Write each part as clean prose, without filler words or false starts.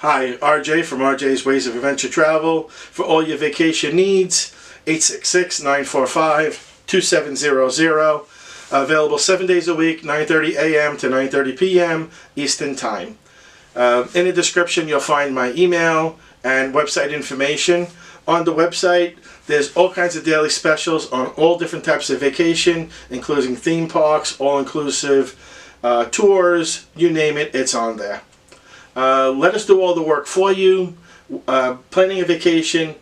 Hi, RJ from RJ's Ways of Adventure Travel. For all your vacation needs, 866-945-2700. Available 7 days a week, 9:30 a.m. to 9:30 p.m. Eastern Time. In the description, you'll find my email and website information. On the website, there's all kinds of daily specials on all different types of vacation, including theme parks, all-inclusive tours, you name it, it's on there. Let us do all the work for you. Planning a vacation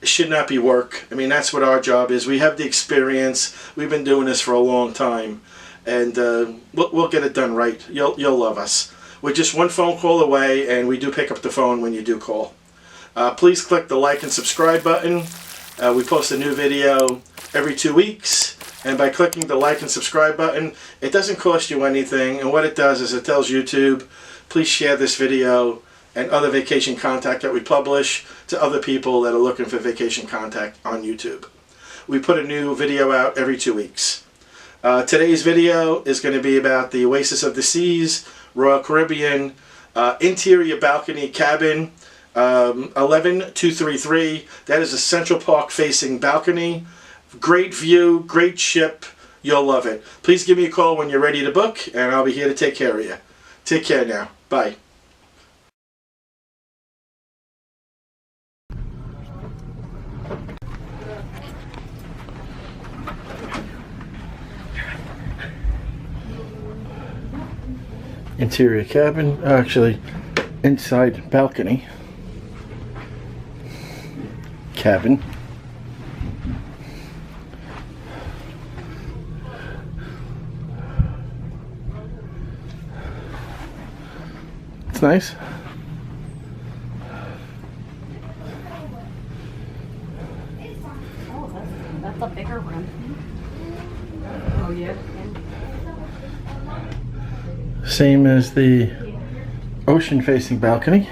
should not be work. I mean, that's what our job is. We have the experience. We've been doing this for a long time, and we'll get it done right. You'll love us. We're just one phone call away, and we do pick up the phone when you do call. Please click the like and subscribe button. We post a new video every 2 weeks, and by clicking the like and subscribe button, it doesn't cost you anything, and what it does is it tells YouTube, please share this video and other vacation content that we publish to other people that are looking for vacation content on YouTube. We put a new video out every 2 weeks. Today's video is going to be about the Oasis of the Seas, Royal Caribbean, interior balcony cabin, 11233. That is a Central Park facing balcony. Great view, great ship. You'll love it. Please give me a call when you're ready to book, and I'll be here to take care of you. Take care now. Bye. Interior cabin, actually inside balcony cabin. It's nice. Oh, that's a bigger one. Oh yeah. Same as the ocean facing balcony.